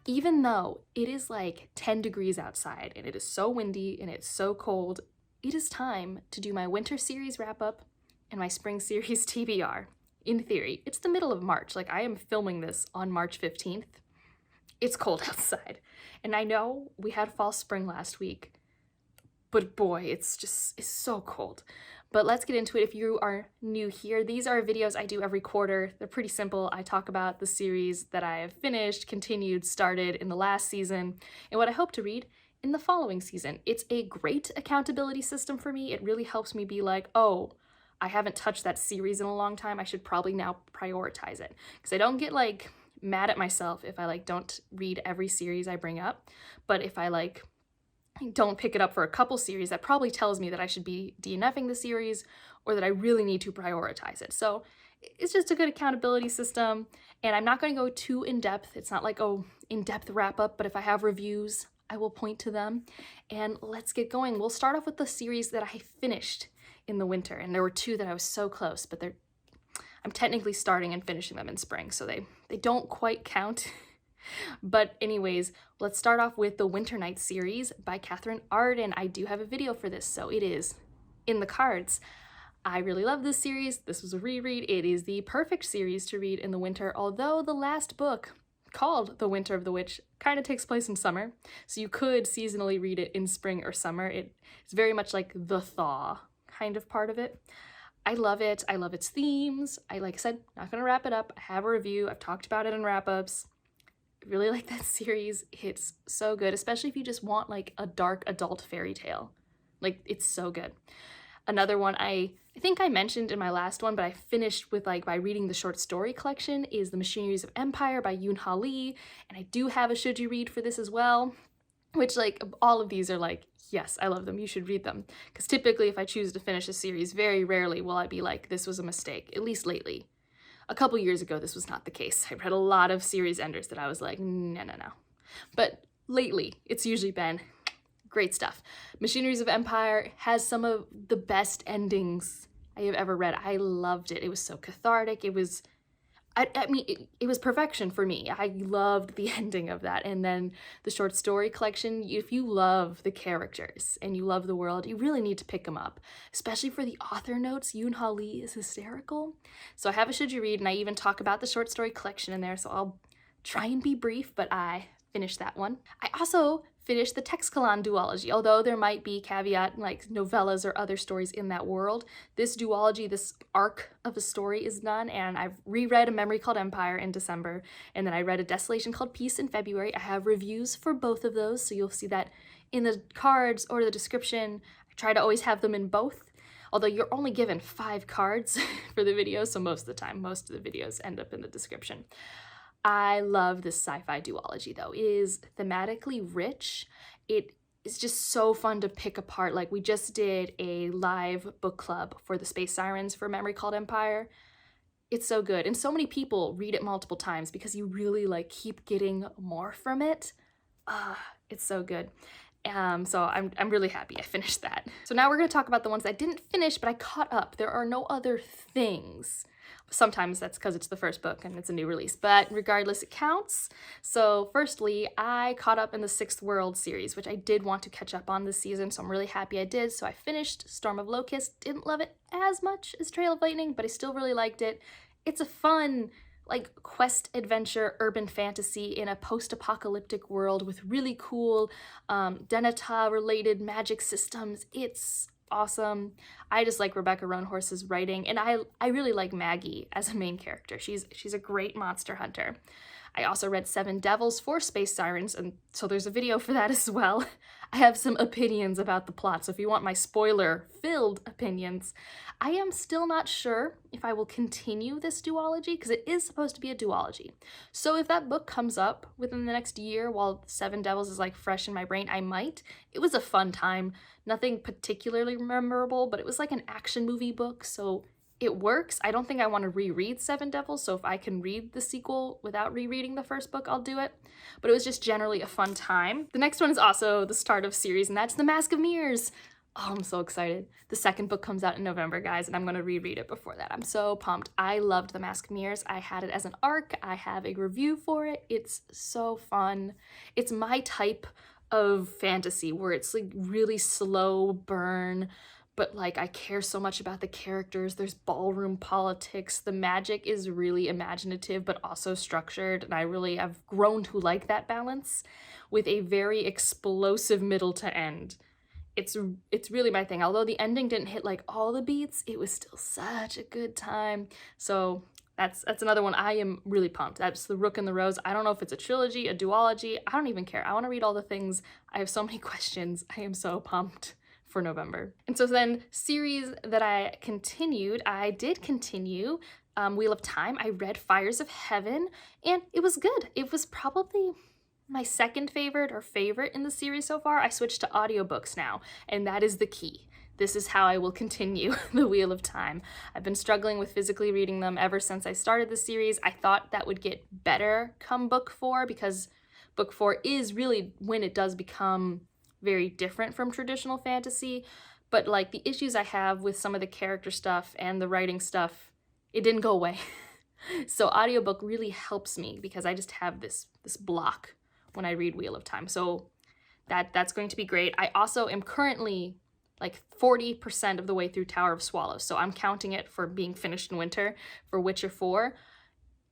Even though it is like 10 degrees outside and it is so windy and it's so cold, it is time to do my winter series wrap up and my spring series TBR. In theory, it's the middle of March. Like, I am filming this on March 15th. It's cold outside. And I know we had fall spring last week, but boy, it's so cold. But let's get into it. If you are new here, these are videos I do every quarter. They're pretty simple. I talk about the series that I have finished, continued, started in the last season, and what I hope to read in the following season. It's a great accountability system for me. It really helps me be like, oh, I haven't touched that series in a long time. I should probably now prioritize it. Because I don't get like mad at myself if I like don't read every series I bring up. But if I like don't pick it up for a couple series, that probably tells me that I should be DNFing the series or that I really need to prioritize it. So it's just a good accountability system, and I'm not going to go too in-depth. It's not like, oh, in-depth wrap-up, but if I have reviews, I will point to them. And let's get going. We'll start off with the series that I finished in the winter, and there were two that I was so close, but I'm technically starting and finishing them in spring, so they don't quite count. But anyways, let's start off with the Winter Night series by Katherine Arden. I do have a video for this, so it is in the cards. I really love this series. This was a reread. It is the perfect series to read in the winter, although the last book, called The Winter of the Witch, kind of takes place in summer. So you could seasonally read it in spring or summer. It's very much like the thaw kind of part of it. I love it. I love its themes. Like I said, not going to wrap it up. I have a review. I've talked about it in wrap-ups. Really like that series. It's so good, especially if you just want like a dark adult fairy tale. Like, it's so good. Another one I think I mentioned in my last one, but I finished with by reading the short story collection, is The Machineries of Empire by Yoon Ha Lee, and I do have a should you read for this as well, which all of these are like, yes, I love them, you should read them. Because typically if I choose to finish a series, very rarely will I be like, this was a mistake, at least lately. A couple years ago, this was not the case. I read a lot of series enders that I was like, no. But lately, it's usually been great stuff. Machineries of Empire has some of the best endings I have ever read. I loved it. It was so cathartic. It was, it was perfection for me. I loved the ending of that. And then the short story collection, if you love the characters and you love the world, you really need to pick them up, especially for the author notes. Yoon Ha Lee is hysterical. So I have a should you read, and I even talk about the short story collection in there, so I'll try and be brief, but I finished that one. I also finished the Texkalan duology, although there might be caveat like novellas or other stories in that world. This duology, this arc of a story is done, and I've reread A Memory Called Empire in December, and then I read A Desolation Called Peace in February. I have reviews for both of those, so you'll see that in the cards or the description. I try to always have them in both, although you're only given 5 cards for the video, so most of the time, most of the videos end up in the description. I love this sci-fi duology though. It is thematically rich. It is just so fun to pick apart. Like, we just did a live book club for the Space Sirens for Memory Called Empire. It's so good, and so many people read it multiple times because you really keep getting more from it. It's so good. So I'm really happy I finished that. So now we're gonna talk about the ones I didn't finish, but I caught up. There are no other things. Sometimes that's because it's the first book and it's a new release, but regardless, it counts. So firstly, I caught up in the Sixth World series, which I did want to catch up on this season, so I'm really happy I did. So I finished Storm of Locusts. Didn't love it as much as Trail of Lightning, but I still really liked it. It's a fun quest adventure urban fantasy in a post-apocalyptic world with really cool Denethor related magic systems. It's awesome. I just like Rebecca Roanhorse's writing, and I really like Maggie as a main character. She's a great monster hunter. I also read Seven Devils for Space Sirens, and so there's a video for that as well. I have some opinions about the plot, so if you want my spoiler-filled opinions, I am still not sure if I will continue this duology, because it is supposed to be a duology. So if that book comes up within the next year while Seven Devils is fresh in my brain, I might. It was a fun time. Nothing particularly memorable, but it was like an action movie book, so it works. I don't think I want to reread Seven Devils, so if I can read the sequel without rereading the first book, I'll do it. But it was just generally a fun time. The next one is also the start of series, and that's The Mask of Mirrors. Oh, I'm so excited. The second book comes out in November, guys, and I'm gonna reread it before that. I'm so pumped. I loved The Mask of Mirrors. I had it as an ARC. I have a review for it. It's so fun. It's my type of fantasy where it's like really slow burn, but like I care so much about the characters. There's ballroom politics. The magic is really imaginative, but also structured, and I really have grown to like that balance with a very explosive middle to end. It's really my thing. Although the ending didn't hit like all the beats, it was still such a good time. So that's another one I am really pumped. That's The Rook and the Rose. I don't know if it's a trilogy, a duology. I don't even care. I want to read all the things. I have so many questions. I am so pumped for November. And so then series that I did continue Wheel of Time. I read Fires of Heaven, and it was good. It was probably my second favorite or favorite in the series so far. I switched to audiobooks now, and that is the key. This is how I will continue the Wheel of Time. I've been struggling with physically reading them ever since I started the series. I thought that would get better come book 4, because book 4 is really when it does become very different from traditional fantasy. But like the issues I have with some of the character stuff and the writing stuff, it didn't go away. So audiobook really helps me because I just have this block when I read Wheel of Time. So that's going to be great. I also am currently like 40% of the way through Tower of Swallows. So I'm counting it for being finished in winter for Witcher 4.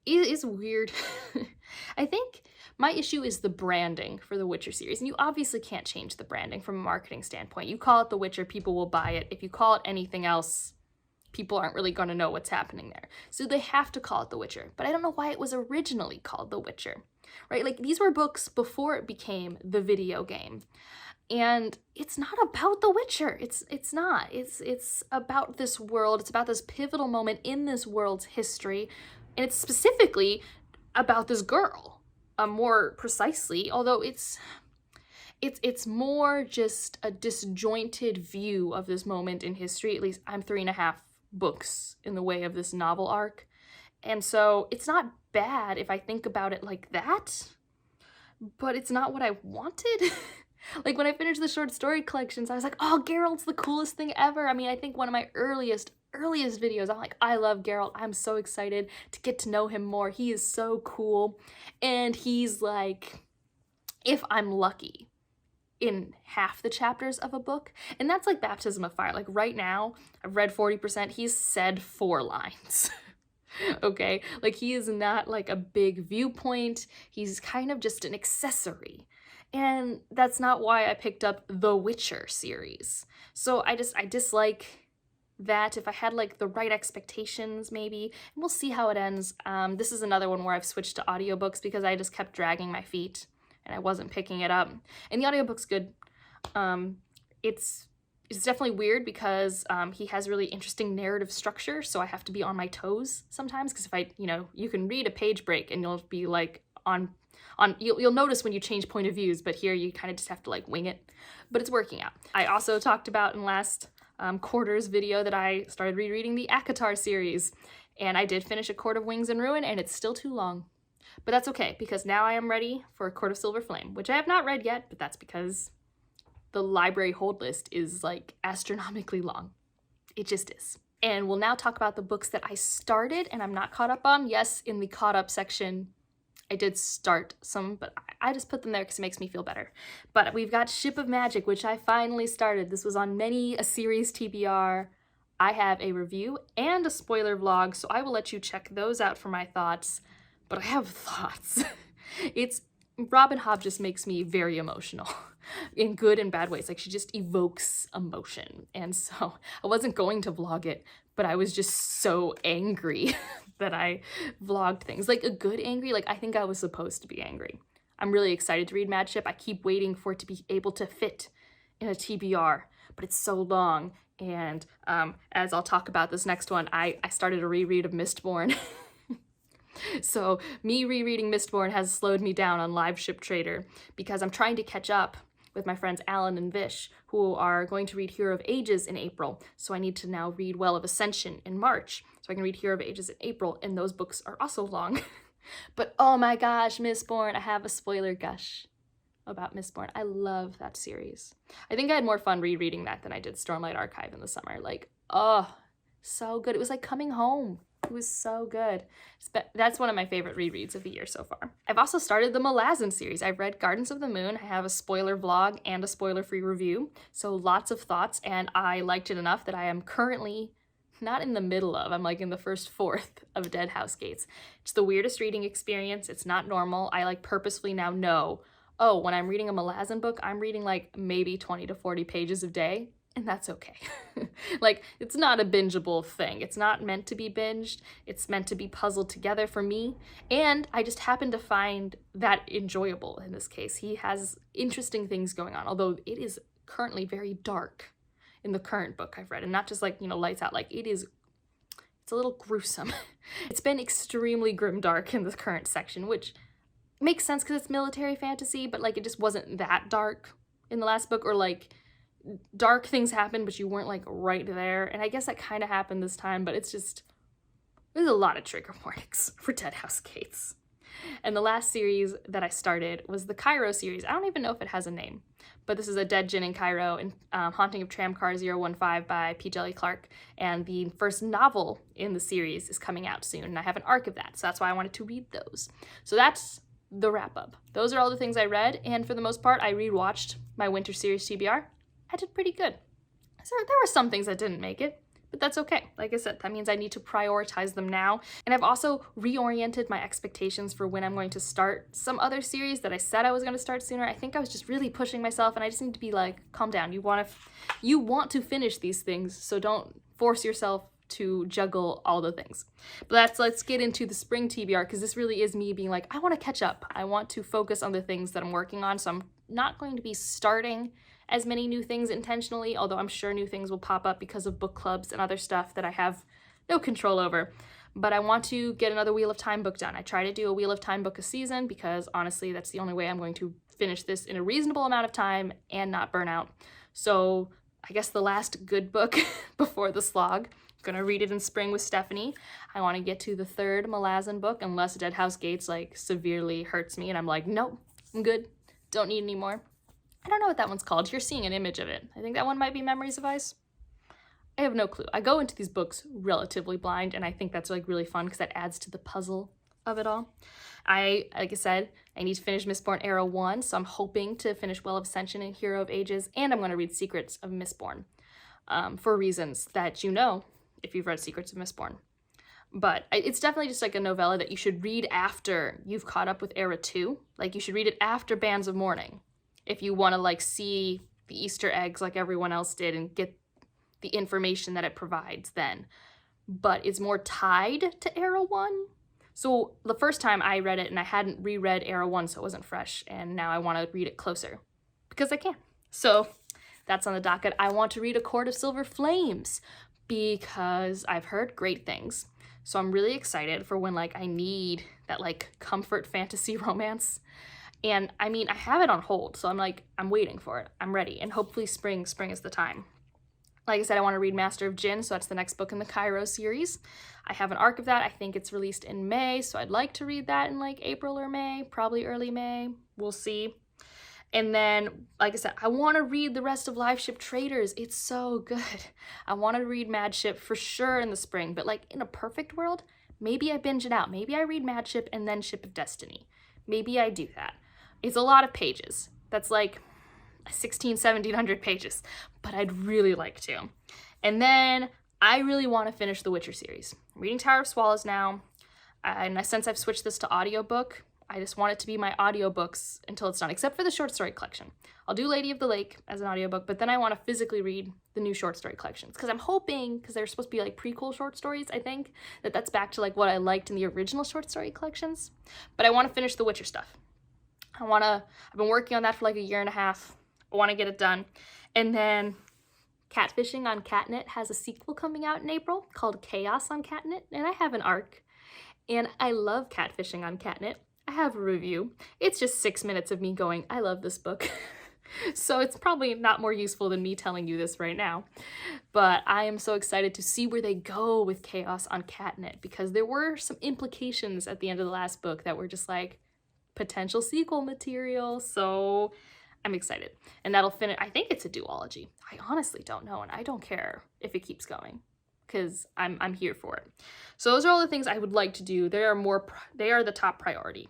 It is weird. I think my issue is the branding for the Witcher series. And you obviously can't change the branding from a marketing standpoint. You call it The Witcher, people will buy it. If you call it anything else, people aren't really going to know what's happening there. So they have to call it The Witcher. But I don't know why it was originally called The Witcher, right? Like these were books before it became the video game. And it's not about The Witcher. It's not. It's about this world. It's about this pivotal moment in this world's history. And it's specifically about this girl, more precisely, although it's more just a disjointed view of this moment in history. At least I'm 3.5 books in the way of this novel arc. And so it's not bad if I think about it like that, but it's not what I wanted. Like when I finished the short story collections, I was like, oh, Geralt's the coolest thing ever. I mean, I think one of my earliest videos, I'm like, I love Geralt. I'm so excited to get to know him more. He is so cool. And he's like, if I'm lucky, in half the chapters of a book. And that's like Baptism of Fire. Like right now, I've read 40%. He's said 4 lines. Okay? Like he is not like a big viewpoint. He's kind of just an accessory. And that's not why I picked up the Witcher series. So I dislike that. If I had like the right expectations maybe, and we'll see how it ends. This is another one where I've switched to audiobooks because I just kept dragging my feet and I wasn't picking it up. And the audiobook's good. It's definitely weird because he has really interesting narrative structure, so I have to be on my toes sometimes, because if you can read a page break and you'll be like you'll notice when you change point of views, but here you kind of just have to like wing it, but it's working out. I also talked about in last quarter's video that I started rereading the ACOTAR series, and I did finish A Court of Wings and Ruin, and it's still too long. But that's okay, because now I am ready for A Court of Silver Flame, which I have not read yet, but that's because the library hold list is like astronomically long. It just is. And we'll now talk about the books that I started and I'm not caught up on. Yes, in the caught up section, I did start some, but I just put them there because it makes me feel better. But we've got Ship of Magic, which I finally started. This was on many a series TBR. I have a review and a spoiler vlog, so I will let you check those out for my thoughts. But I have thoughts. Robin Hobb just makes me very emotional in good and bad ways. Like she just evokes emotion. And so I wasn't going to vlog it, but I was just so angry that I vlogged things. Like a good angry, like I think I was supposed to be angry. I'm really excited to read Mad Ship. I keep waiting for it to be able to fit in a TBR, but it's so long. And as I'll talk about this next one, I started a reread of Mistborn. So me rereading Mistborn has slowed me down on Live Ship Trader because I'm trying to catch up with my friends Alan and Vish, who are going to read Hero of Ages in April. So I need to now read Well of Ascension in March, so I can read Hero of Ages in April, and those books are also long. But oh my gosh, Mistborn, I have a spoiler gush. about Mistborn. I love that series. I think I had more fun rereading that than I did Stormlight Archive in the summer. Like, oh, so good. It was like coming home. It was so good. That's one of my favorite rereads of the year so far. I've also started the Malazan series. I've read Gardens of the Moon. I have a spoiler vlog and a spoiler-free review, so lots of thoughts, and I liked it enough that I am currently not in the middle of, I'm like in the first fourth of Dead House Gates. It's the weirdest reading experience. It's not normal. I like purposefully now know, oh, when I'm reading a Malazan book, I'm reading like maybe 20 to 40 pages a day, and that's okay. Like, it's not a bingeable thing. It's not meant to be binged. It's meant to be puzzled together for me, and I just happen to find that enjoyable in this case. He has interesting things going on, although it is currently very dark in the current book I've read, and not just like, you know, lights out. Like, it's a little gruesome. It's been extremely grimdark in this current section, which makes sense because it's military fantasy, but like it just wasn't that dark in the last book, or like dark things happened but you weren't like right there, and I guess that kind of happened this time, but there's a lot of trigger warnings for Dead House Gates. And the last series that I started was the Cairo series. I don't even know if it has a name, but this is A Dead Djinn in Cairo and Haunting of Tramcar 015 by P. Djeli Clark, and the first novel in the series is coming out soon, and I have an arc of that, so that's why I wanted to read those. So that's the wrap-up. Those are all the things I read, and for the most part, I rewatched my winter series TBR. I did pretty good. So there were some things that didn't make it, but that's okay. Like I said, that means I need to prioritize them now. And I've also reoriented my expectations for when I'm going to start some other series that I said I was going to start sooner. I think I was just really pushing myself, and I just need to be like, calm down. You want to finish these things, so don't force yourself to juggle all the things. But let's get into the spring TBR, because this really is me being like, I want to catch up. I want to focus on the things that I'm working on, so I'm not going to be starting as many new things intentionally, although I'm sure new things will pop up because of book clubs and other stuff that I have no control over. But I want to get another Wheel of Time book done. I try to do a Wheel of Time book a season because honestly, that's the only way I'm going to finish this in a reasonable amount of time and not burn out. So I guess the last good book before the slog, I'm gonna read it in spring with Stephanie. I want to get to the third Malazan book, unless Dead House Gates like severely hurts me and I'm like, nope, I'm good, don't need any more. I don't know what that one's called. You're seeing an image of it. I think that one might be Memories of Ice. I have no clue. I go into these books relatively blind, and I think that's like really fun because that adds to the puzzle of it all. Like I said, I need to finish Mistborn Era 1, so I'm hoping to finish Well of Ascension and Hero of Ages, and I'm going to read Secrets of Mistborn for reasons that you know if you've read Secrets of Mistborn. But it's definitely just like a novella that you should read after you've caught up with Era 2. Like, you should read it after Bands of Mourning if you want to like see the Easter eggs like everyone else did and get the information that it provides then. But it's more tied to Era 1. So the first time I read it, and I hadn't reread Era 1, so it wasn't fresh, and now I want to read it closer because I can. So that's on the docket. I want to read A Court of Silver Flames because I've heard great things. So I'm really excited for when like I need that like comfort fantasy romance. And I mean, I have it on hold, so I'm like, I'm waiting for it. I'm ready, and hopefully spring is the time. Like I said, I want to read Master of Djinn, so that's the next book in the Cairo series. I have an arc of that. I think it's released in May, so I'd like to read that in like April or May, probably early May. We'll see. And then, like I said, I want to read the rest of Live Ship Traders. It's so good. I want to read Mad Ship for sure in the spring, but like in a perfect world, maybe I binge it out. Maybe I read Mad Ship and then Ship of Destiny. Maybe I do that. It's a lot of pages. That's like 1700 pages, but I'd really like to. And then I really want to finish the Witcher series. I'm reading Tower of Swallows now, and since I've switched this to audiobook, I just want it to be my audiobooks until it's done, except for the short story collection. I'll do Lady of the Lake as an audiobook, but then I want to physically read the new short story collections, because I'm hoping, because they're supposed to be like prequel short stories, I think, that's back to like what I liked in the original short story collections. But I want to finish the Witcher stuff. I've been working on that for like a year and a half. I want to get it done. And then Catfishing on Catnip has a sequel coming out in April called Chaos on Catnip, and I have an arc. And I love Catfishing on Catnip. I have a review. It's just 6 minutes of me going, I love this book. So it's probably not more useful than me telling you this right now. But I am so excited to see where they go with Chaos on Catnip, because there were some implications at the end of the last book that were just like, potential sequel material, so I'm excited. And that'll finish, I think it's a duology. I honestly don't know, and I don't care if it keeps going, because I'm here for it. So those are all the things I would like to do. They are the top priority.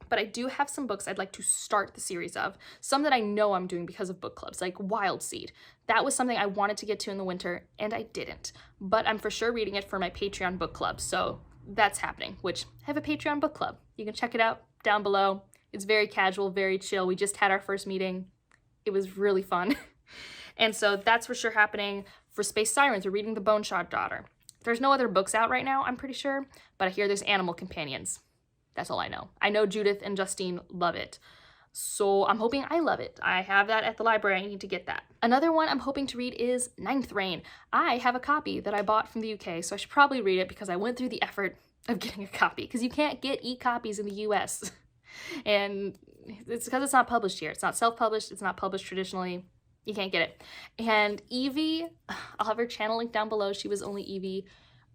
But I do have some books I'd like to start the series of. Some that I know I'm doing because of book clubs, like Wild Seed. That was something I wanted to get to in the winter, and I didn't. But I'm for sure reading it for my Patreon book club, so that's happening, which I have a Patreon book club. You can check it out down below. It's very casual, very chill. We just had our first meeting. It was really fun. And so that's for sure happening. For Space Sirens, we're reading The Boneshot Daughter. There's no other books out right now, I'm pretty sure, but I hear there's Animal Companions. That's all I know. I know Judith and Justine love it, so I'm hoping I love it. I have that at the library. I need to get that. Another one I'm hoping to read is Ninth Reign. I have a copy that I bought from the UK, so I should probably read it because I went through the effort of getting a copy, because you can't get e-copies in the US. And it's because it's not published here. It's not self-published. It's not published traditionally. You can't get it. And Evie, I'll have her channel link down below. She was only Evie.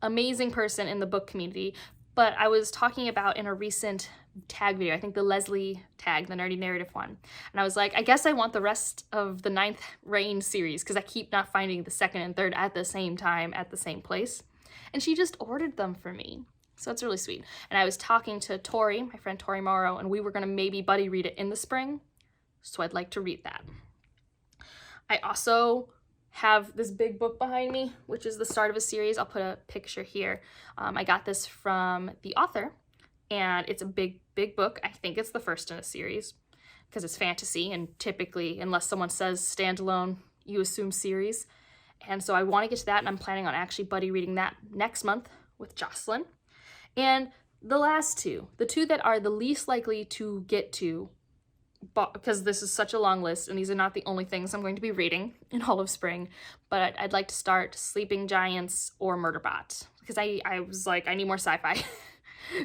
Amazing person in the book community. But I was talking about in a recent tag video, I think the Leslie tag, the Nerdy Narrative one. And I was like, I guess I want the rest of the Ninth Reign series because I keep not finding the second and third at the same time at the same place. And she just ordered them for me. So it's really sweet. And I was talking to Tori, my friend Tori Morrow, and we were going to maybe buddy read it in the spring. So I'd like to read that. I also have this big book behind me, which is the start of a series. I'll put a picture here. I got this from the author, and it's a big book. I think it's the first in a series because it's fantasy, and typically, unless someone says standalone, you assume series. And so I want to get to that, and I'm planning on actually buddy reading that next month with Jocelyn. And the last two, the two that are the least likely to get to, because this is such a long list and these are not the only things I'm going to be reading in all of spring, but I'd like to start Sleeping Giants or Murderbot, because I was like, I need more sci-fi.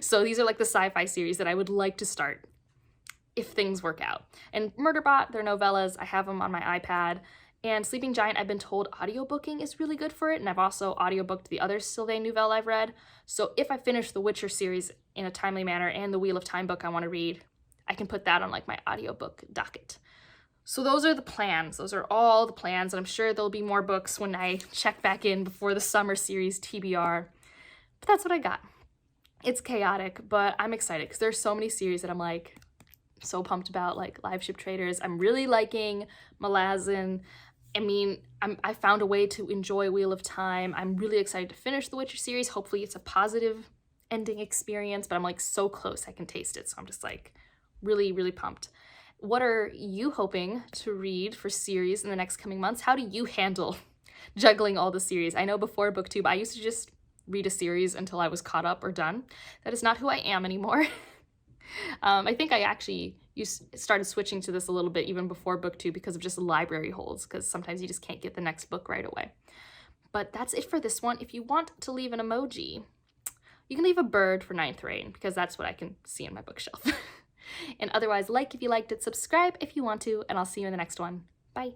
So these are like the sci-fi series that I would like to start if things work out. And Murderbot, they're novellas. I have them on my iPad. And Sleeping Giant, I've been told audiobooking is really good for it, and I've also audiobooked the other Sylvain Nouvelle I've read. So if I finish the Witcher series in a timely manner and the Wheel of Time book I want to read, I can put that on like my audiobook docket. So those are the plans. Those are all the plans, and I'm sure there'll be more books when I check back in before the summer series TBR. But that's what I got. It's chaotic, but I'm excited because there's so many series that I'm like so pumped about, like Live Ship Traders. I'm really liking Malazan. I mean, I found a way to enjoy Wheel of Time. I'm really excited to finish the Witcher series. Hopefully it's a positive ending experience, but I'm like so close I can taste it. So I'm just like really pumped. What are you hoping to read for series in the next coming months? How do you handle juggling all the series? I know before BookTube, I used to just read a series until I was caught up or done. That is not who I am anymore. I think I actually started switching to this a little bit even before BookTube because of just library holds, because sometimes you just can't get the next book right away. But that's it for this one. If you want to leave an emoji, you can leave a bird for Ninth Reign, because that's what I can see in my bookshelf. And otherwise, like if you liked it, subscribe if you want to, and I'll see you in the next one. Bye.